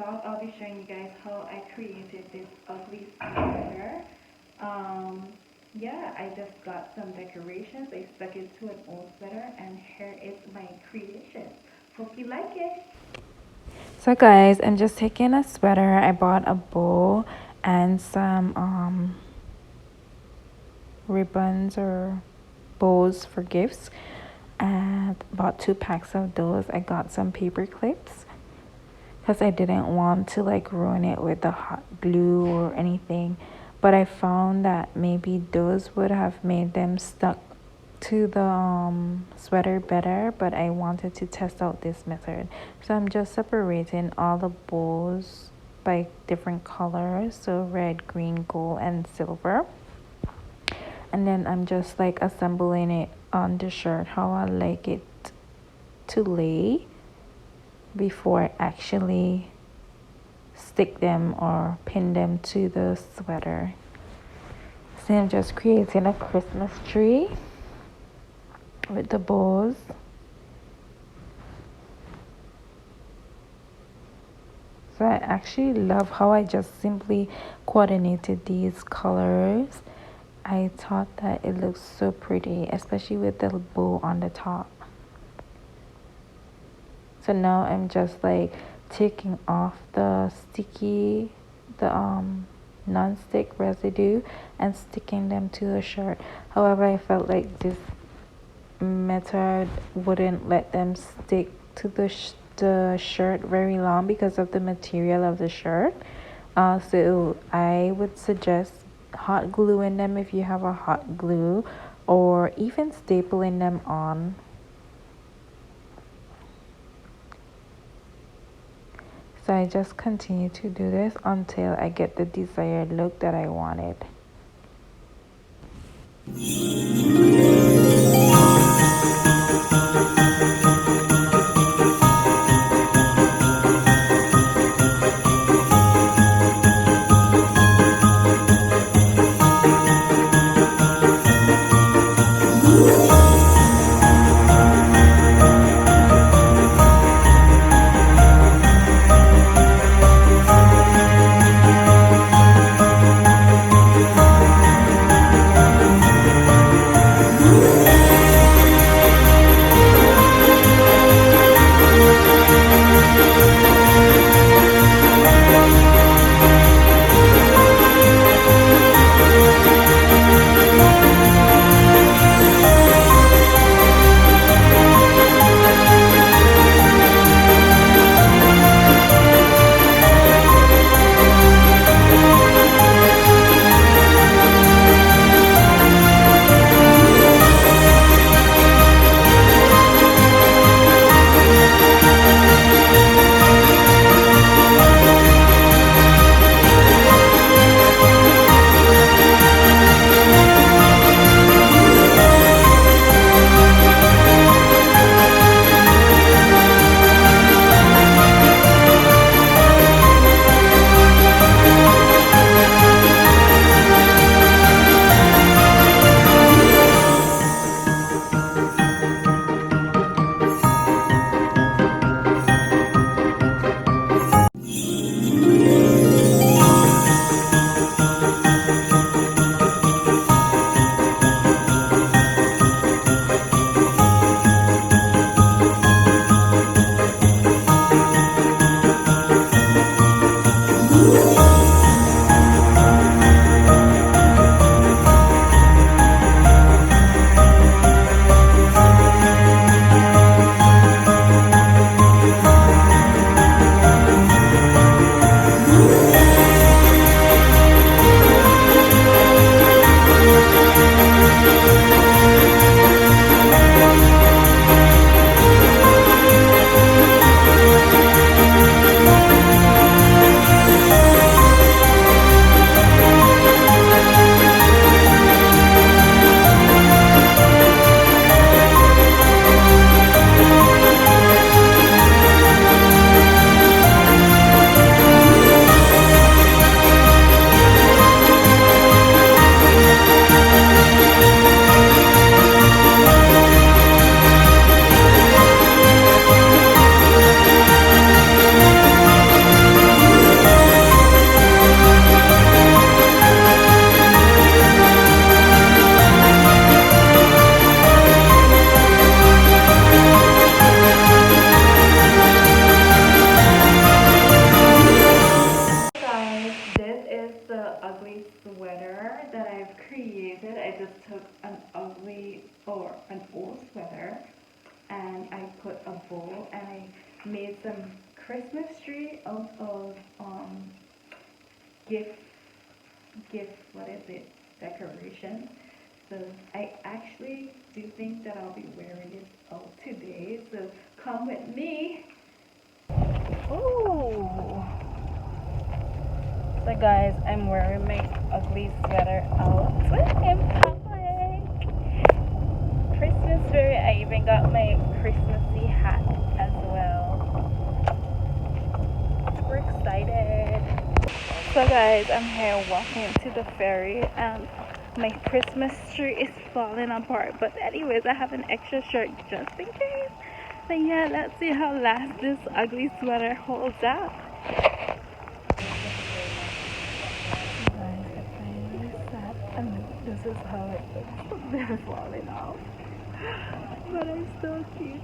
vlog, I'll be showing you guys how I created this ugly sweater. Yeah, I just got some decorations. I stuck it to an old sweater, and here is my creation. Hope you like it. So guys, I'm just taking a sweater. I bought a bow and some ribbons or bows for gifts, and bought 2 packs of those. I got some paper clips because I didn't want to like ruin it with the hot glue or anything, but I found that maybe those would have made them stuck to the sweater better, but I wanted to test out this method. So I'm just separating all the bows by different colors, so red, green, gold, and silver, and then I'm just like assembling it on the shirt how I like it to lay before I actually stick them or pin them to the sweater. So I'm just creating a Christmas tree with the bows. So I actually love how I just simply coordinated these colors. I thought that it looks so pretty, especially with the bow on the top. So now I'm just like taking off the non-stick residue and sticking them to the shirt. However, I felt like this method wouldn't let them stick to the shirt very long because of the material of the shirt. So I would suggest hot gluing them if you have a hot glue, or even stapling them on. So I just continue to do this until I get the desired look that I wanted. the ugly sweater that I've created. I just took an old sweater and I put a bow and I made some Christmas tree out of gift what is it, decoration. So I actually do think that I'll be wearing it out today, so come with me. Ooh. So guys, I'm wearing my ugly sweater out in public. Christmas spirit. I even got my Christmassy hat as well. We're excited. So guys, I'm here walking to the ferry and my Christmas tree is falling apart. But anyways, I have an extra shirt just in case. So yeah, let's see how last this ugly sweater holds up. Guys, I finally sat and this is how it looks. They're falling off. But I'm still cute.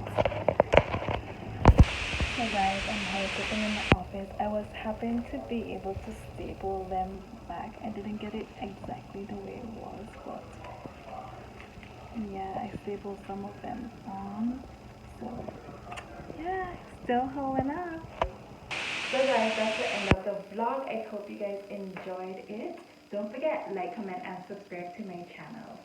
So guys, I'm here sitting in the office. I was happened to be able to staple them back. I didn't get it exactly the way it was, but yeah, I stapled some of them on. So yeah, still holding up. So guys, that's the end of the vlog. I hope you guys enjoyed it. Don't forget, like, comment, and subscribe to my channel.